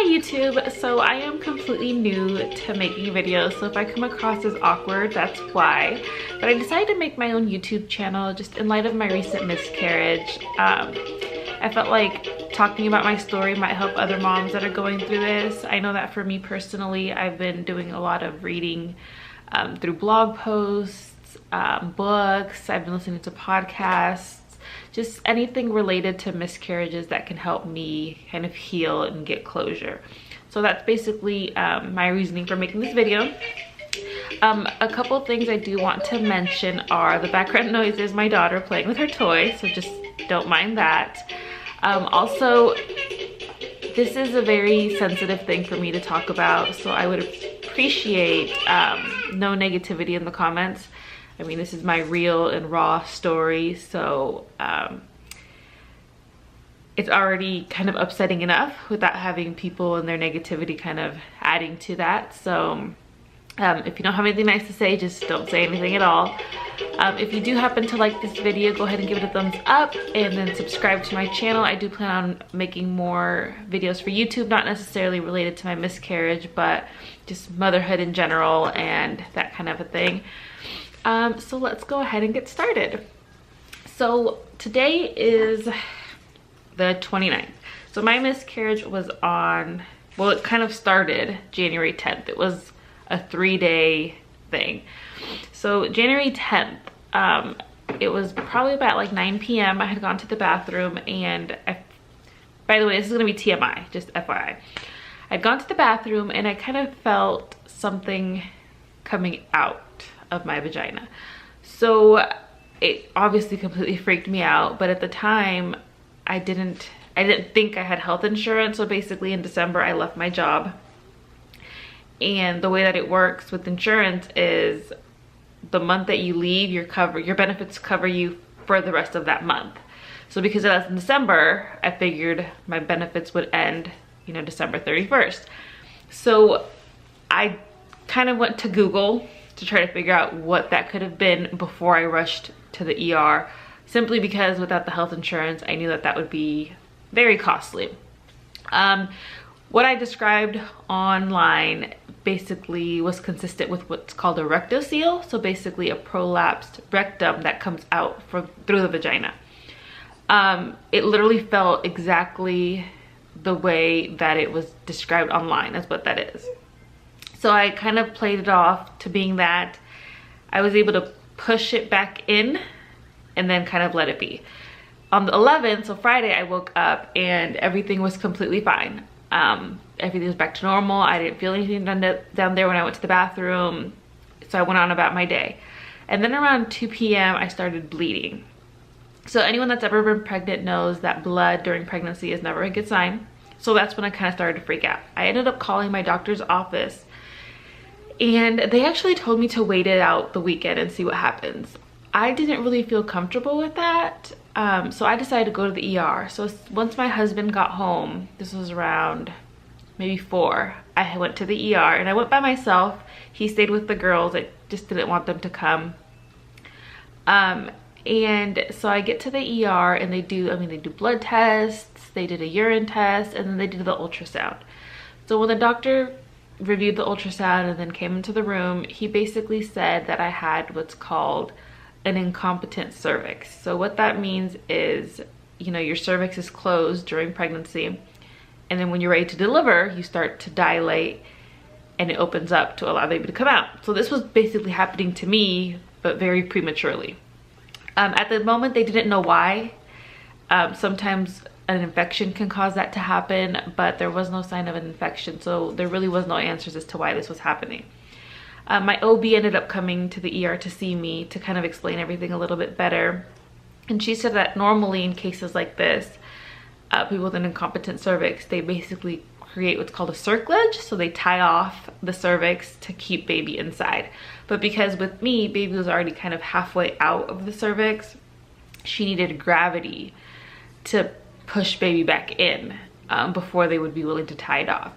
Hi YouTube, so I am completely new to making videos, so if I come across as awkward, that's why. But I decided to make my own YouTube channel just in light of my recent miscarriage. I felt like talking about my story might help other moms that are going through this. I know that for me personally, I've been doing a lot of reading through blog posts, books, I've been listening to podcasts, just anything related to miscarriages that can help me kind of heal and get closure. So that's basically my reasoning for making this video. A couple things I do want to mention are the background noises, my daughter playing with her toy, so just don't mind that. Also, this is a very sensitive thing for me to talk about, so I would appreciate no negativity in the comments. I mean, this is my real and raw story, so it's already kind of upsetting enough without having people and their negativity kind of adding to that. So if you don't have anything nice to say, just don't say anything at all. If you do happen to like this video, go ahead and give it a thumbs up and then subscribe to my channel. I do plan on making more videos for YouTube, not necessarily related to my miscarriage, but just motherhood in general and that kind of a thing. So let's go ahead and get started. So today is the 29th. So my miscarriage was on, well, it kind of started January 10th. It was a 3-day thing. So January 10th, it was probably about like 9 p.m. I had gone to the bathroom and by the way, this is gonna be TMI, just FYI. I'd gone to the bathroom and I kind of felt something coming out of my vagina. So it obviously completely freaked me out, but at the time I didn't think I had health insurance. So basically in December I left my job, and the way that it works with insurance is the month that you leave, your benefits cover you for the rest of that month. So because it was in December, I figured my benefits would end, you know, December 31st. So I kind of went to Google to try to figure out what that could have been before I rushed to the ER, simply because without the health insurance, I knew that that would be very costly. What I described online basically was consistent with what's called a rectocele, so basically a prolapsed rectum that comes out through the vagina. It literally felt exactly the way that it was described online. That's what that is. So I kind of played it off to being that. I was able to push it back in and then kind of let it be. On the 11th, so Friday, I woke up and everything was completely fine. Everything was back to normal. I didn't feel anything down there when I went to the bathroom. So I went on about my day. And then around 2 p.m., I started bleeding. So anyone that's ever been pregnant knows that blood during pregnancy is never a good sign. So that's when I kind of started to freak out. I ended up calling my doctor's office, and they actually told me to wait it out the weekend and see what happens. I didn't really feel comfortable with that, so I decided to go to the ER. So once my husband got home, this was around maybe 4, I went to the ER, and I went by myself. He stayed with the girls. I just didn't want them to come. And so I get to the ER and they do blood tests, they did a urine test, and then they did the ultrasound. So when the doctor reviewed the ultrasound and then came into the room, he basically said that I had what's called an incompetent cervix. So what that means is, you know, your cervix is closed during pregnancy, and then when you're ready to deliver, you start to dilate and it opens up to allow the baby to come out. So this was basically happening to me, but very prematurely. At the moment, they didn't know why. Sometimes an infection can cause that to happen, but there was no sign of an infection, so there really was no answers as to why this was happening. My OB ended up coming to the ER to see me to kind of explain everything a little bit better, and she said that normally in cases like this, people with an incompetent cervix, they basically create what's called a circlage, so they tie off the cervix to keep baby inside. But because with me, baby was already kind of halfway out of the cervix, she needed gravity to push baby back in before they would be willing to tie it off.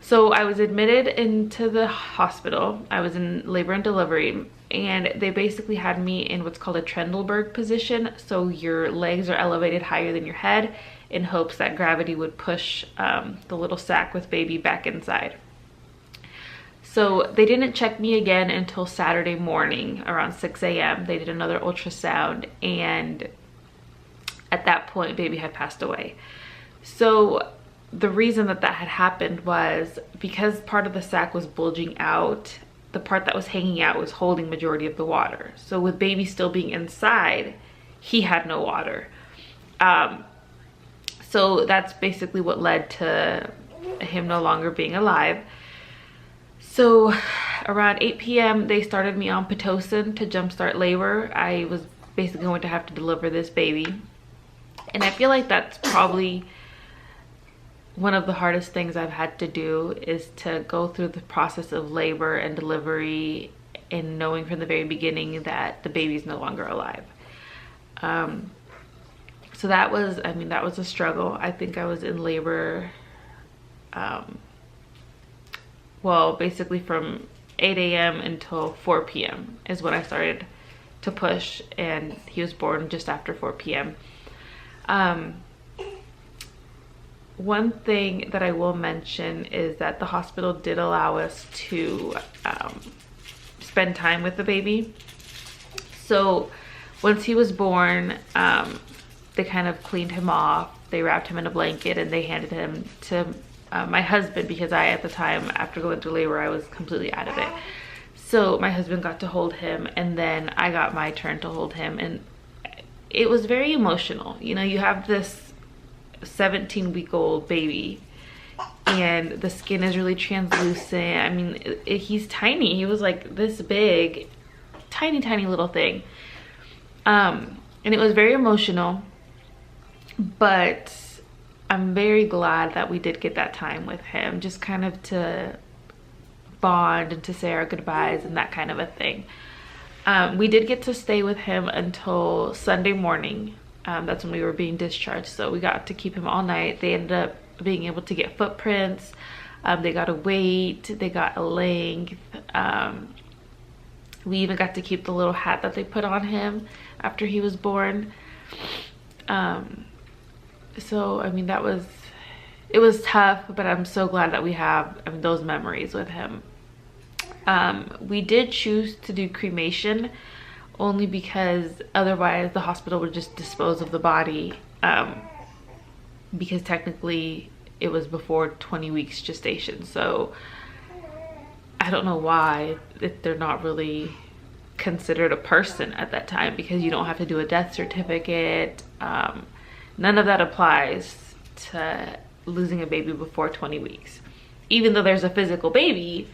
So I was admitted into the hospital. I was in labor and delivery, and they basically had me in what's called a Trendelenburg position. So your legs are elevated higher than your head in hopes that gravity would push the little sack with baby back inside. So they didn't check me again until Saturday morning around 6 a.m. They did another ultrasound, and at that point baby had passed away. So the reason that had happened was because part of the sac was bulging out, the part that was hanging out was holding majority of the water. So with baby still being inside, he had no water. So that's basically what led to him no longer being alive. So around 8 p.m. they started me on Pitocin to jumpstart labor. I was basically going to have to deliver this baby. And I feel like that's probably one of the hardest things I've had to do, is to go through the process of labor and delivery and knowing from the very beginning that the baby's no longer alive. So that was, I mean, that was a struggle. I think I was in labor, well, basically from 8 a.m. until 4 p.m. is when I started to push, and he was born just after 4 p.m. One thing that I will mention is that the hospital did allow us to spend time with the baby. So once he was born, they kind of cleaned him off, they wrapped him in a blanket, and they handed him to my husband, because I, at the time, after going through labor, I was completely out of it. So my husband got to hold him, and then I got my turn to hold him, and it was very emotional. You know, you have this 17-week-old baby, and the skin is really translucent. I mean, he's tiny. He was like this big, tiny little thing. And it was very emotional, but I'm very glad that we did get that time with him, just kind of to bond and to say our goodbyes and that kind of a thing. We did get to stay with him until Sunday morning. That's when we were being discharged, so we got to keep him all night. They ended up being able to get footprints, they got a weight, they got a length. We even got to keep the little hat that they put on him after he was born. So I mean, it was tough, but I'm so glad that we have, I mean, those memories with him. We did choose to do cremation only because otherwise the hospital would just dispose of the body, because technically it was before 20 weeks gestation. So I don't know why they're not really considered a person at that time, because you don't have to do a death certificate. None of that applies to losing a baby before 20 weeks. Even though there's a physical baby,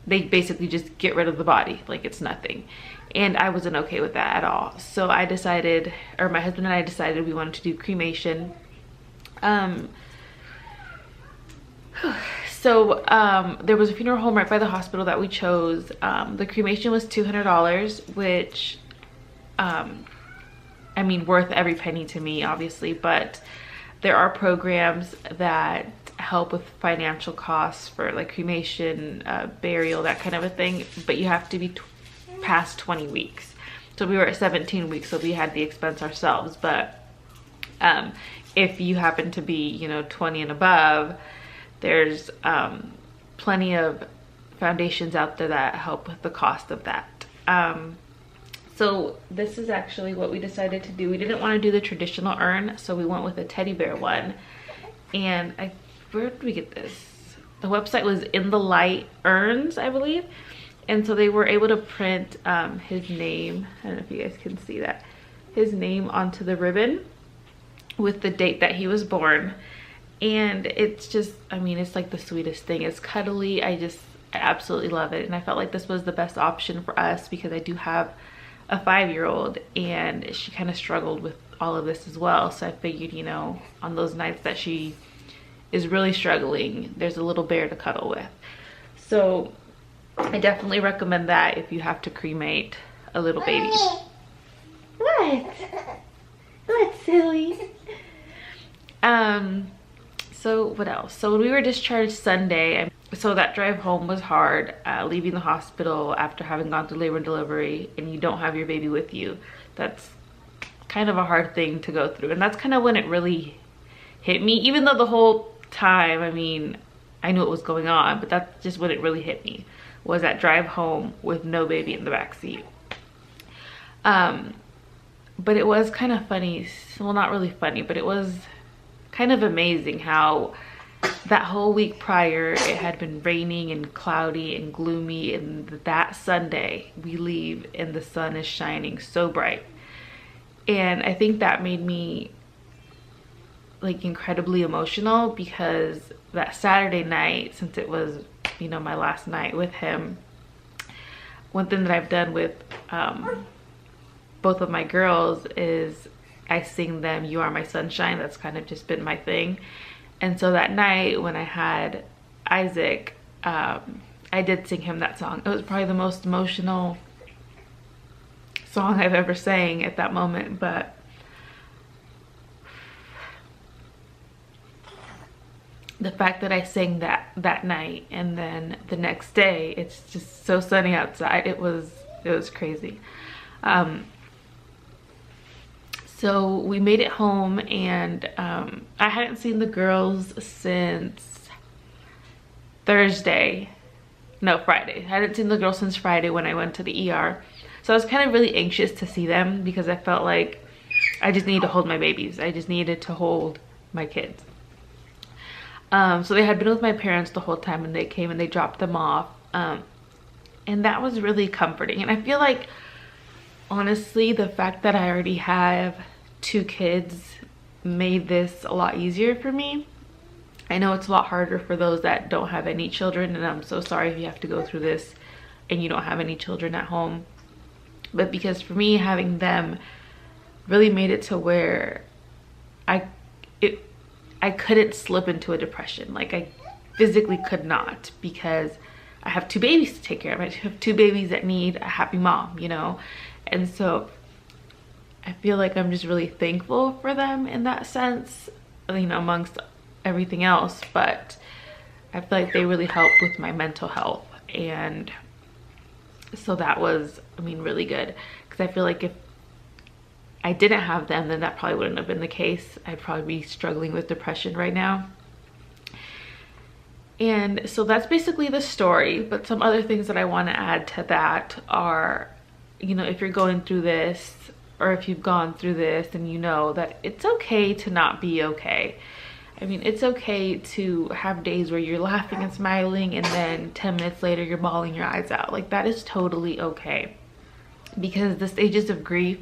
they basically just get rid of the body like it's nothing. And I wasn't okay with that at all. So I decided, or my husband and I decided, we wanted to do cremation. So there was a funeral home right by the hospital that we chose. The cremation was $200, which, I mean, worth every penny to me, obviously, but there are programs that help with financial costs for like cremation, burial, that kind of a thing, but you have to be past 20 weeks. So we were at 17 weeks, so we had the expense ourselves. But if you happen to be, you know, 20 and above, there's plenty of foundations out there that help with the cost of that. So this is actually what we decided to do. We didn't want to do the traditional urn, so we went with a teddy bear one. And where did we get this? The website was In the Light Urns, I believe. And so they were able to print his name, I don't know if you guys can see that, his name onto the ribbon with the date that he was born. And it's just, I mean, it's like the sweetest thing. It's cuddly. I absolutely love it. And I felt like this was the best option for us, because I do have a 5-year-old, and she kind of struggled with all of this as well. So I figured, you know, on those nights that she is really struggling, there's a little bear to cuddle with. So I definitely recommend that if you have to cremate a little baby. What? What, silly? So what else? So when we were discharged Sunday, so that drive home was hard, leaving the hospital after having gone through labor and delivery, and you don't have your baby with you. That's kind of a hard thing to go through, and that's kind of when it really hit me, even though the whole time, I mean, I knew what was going on, but that's just when it really hit me, was that drive home with no baby in the backseat. But it was kind of funny, well, not really funny, but it was kind of amazing how that whole week prior it had been raining and cloudy and gloomy, and that Sunday we leave and the sun is shining so bright. And I think that made me like incredibly emotional, because that Saturday night, since it was, you know, my last night with him, one thing that I've done with both of my girls is I sing them "You Are My Sunshine." That's kind of just been my thing. And so that night when I had Isaac, I did sing him that song. It was probably the most emotional song I've ever sang at that moment, but the fact that I sang that night, and then the next day it's just so sunny outside, it was crazy. So we made it home, and I hadn't seen the girls since Friday. I hadn't seen the girls since Friday when I went to the ER. So I was kind of really anxious to see them, because I felt like I just needed to hold my babies. I just needed to hold my kids. So they had been with my parents the whole time, and they came and they dropped them off. And that was really comforting. And I feel like, honestly, the fact that I already have 2 kids made this a lot easier for me. I know it's a lot harder for those that don't have any children, and I'm so sorry if you have to go through this and you don't have any children at home. But because for me, having them really made it to where I couldn't slip into a depression. Like, I physically could not, because I have 2 babies to take care of. I have 2 babies that need a happy mom, you know? And so I feel like I'm just really thankful for them in that sense, you know, amongst everything else. But I feel like they really helped with my mental health. And so that was, I mean, really good, because I feel like if I didn't have them, then that probably wouldn't have been the case. I'd probably be struggling with depression right now. And so that's basically the story. But some other things that I want to add to that are, you know, if you're going through this, or if you've gone through this, and you know that it's okay to not be okay. I mean, it's okay to have days where you're laughing and smiling, and then 10 minutes later you're bawling your eyes out. Like, that is totally okay, because the stages of grief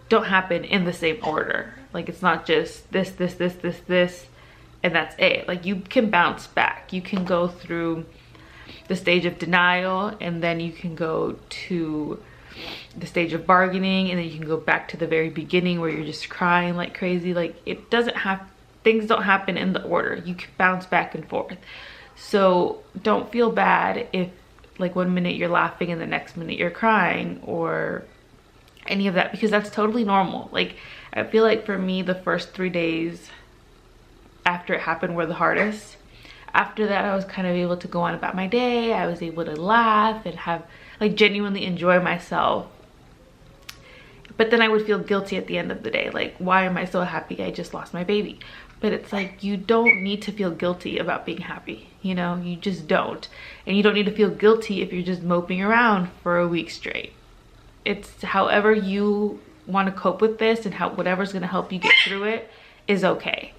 don't happen in the same order. Like, it's not just this, and that's it. Like, you can bounce back. You can go through the stage of denial, and then you can go to the stage of bargaining, and then you can go back to the very beginning where you're just crying like crazy. Like, it doesn't have, things don't happen in the order. You can bounce back and forth. So don't feel bad if, like, one minute you're laughing and the next minute you're crying, or any of that, because that's totally normal. Like, I feel like for me, the first 3 days after it happened were the hardest. After that, I was kind of able to go on about my day. I was able to laugh and have, like, genuinely enjoy myself. But then I would feel guilty at the end of the day. Like, why am I so happy? I just lost my baby. But it's like, you don't need to feel guilty about being happy. You know, you just don't. And you don't need to feel guilty if you're just moping around for a week straight. It's however you want to cope with this, and whatever's going to help you get through it is okay.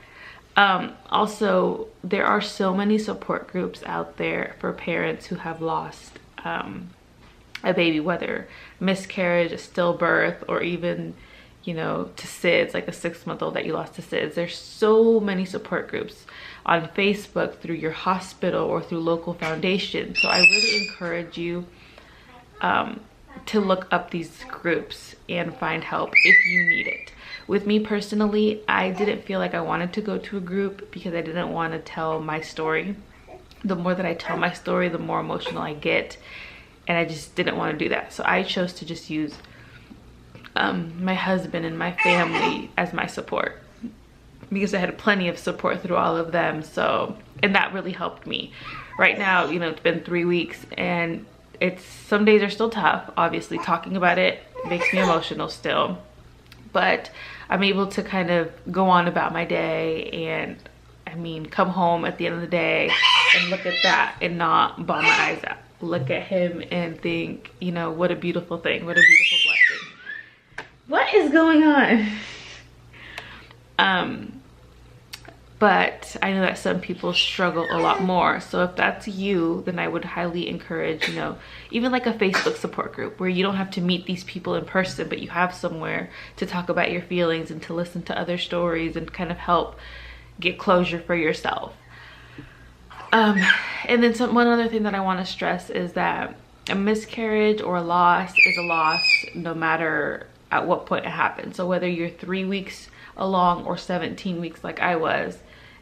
Also, there are so many support groups out there for parents who have lost a baby, whether miscarriage, a stillbirth, or even, you know, to SIDS, like a 6-month-old that you lost to SIDS. There's so many support groups on Facebook, through your hospital, or through local foundations. So I really encourage you to look up these groups and find help if you need it. With me personally, I didn't feel like I wanted to go to a group, because I didn't want to tell my story. The more that I tell my story, the more emotional I get, and I just didn't want to do that. So I chose to just use my husband and my family as my support, because I had plenty of support through all of them. So, and that really helped me. Right now, you know, it's been 3 weeks, and some days are still tough. Obviously, talking about it makes me emotional still. but I'm able to kind of go on about my day, and I mean, come home at the end of the day and look at that and not bawl my eyes out. Look at him and think, you know, what a beautiful thing, what a beautiful blessing. What is going on? But I know that some people struggle a lot more. So if that's you, then I would highly encourage, you know, even like a Facebook support group where you don't have to meet these people in person, but you have somewhere to talk about your feelings and to listen to other stories and kind of help get closure for yourself. And then one other thing that I want to stress is that a miscarriage or a loss is a loss no matter at what point it happens. So whether you're 3 weeks along or 17 weeks like I was,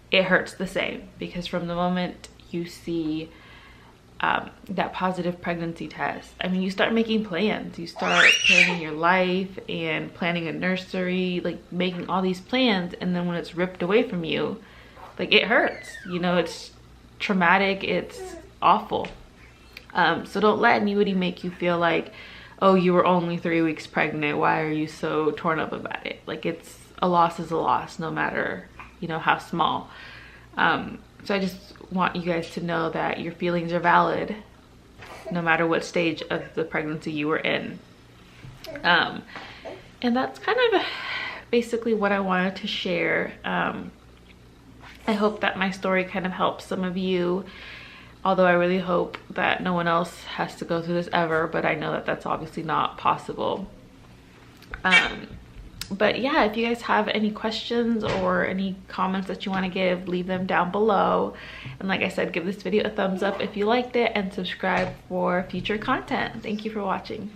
it hurts the same, because from the moment you see that positive pregnancy test, I mean, you start making plans. You start planning your life and planning a nursery, like making all these plans, and then when it's ripped away from you, like, it hurts. You know, it's traumatic, it's awful. So don't let anybody make you feel like, oh, you were only 3 weeks pregnant, why are you so torn up about it? Like, it's a loss is a loss, no matter, you know, how small. So I just want you guys to know that your feelings are valid no matter what stage of the pregnancy you were in. And that's kind of basically what I wanted to share. I hope that my story kind of helps some of you, although I really hope that no one else has to go through this ever, but I know that that's obviously not possible. But yeah, if you guys have any questions or any comments that you want to give, leave them down below. And like I said, give this video a thumbs up if you liked it, and subscribe for future content. Thank you for watching.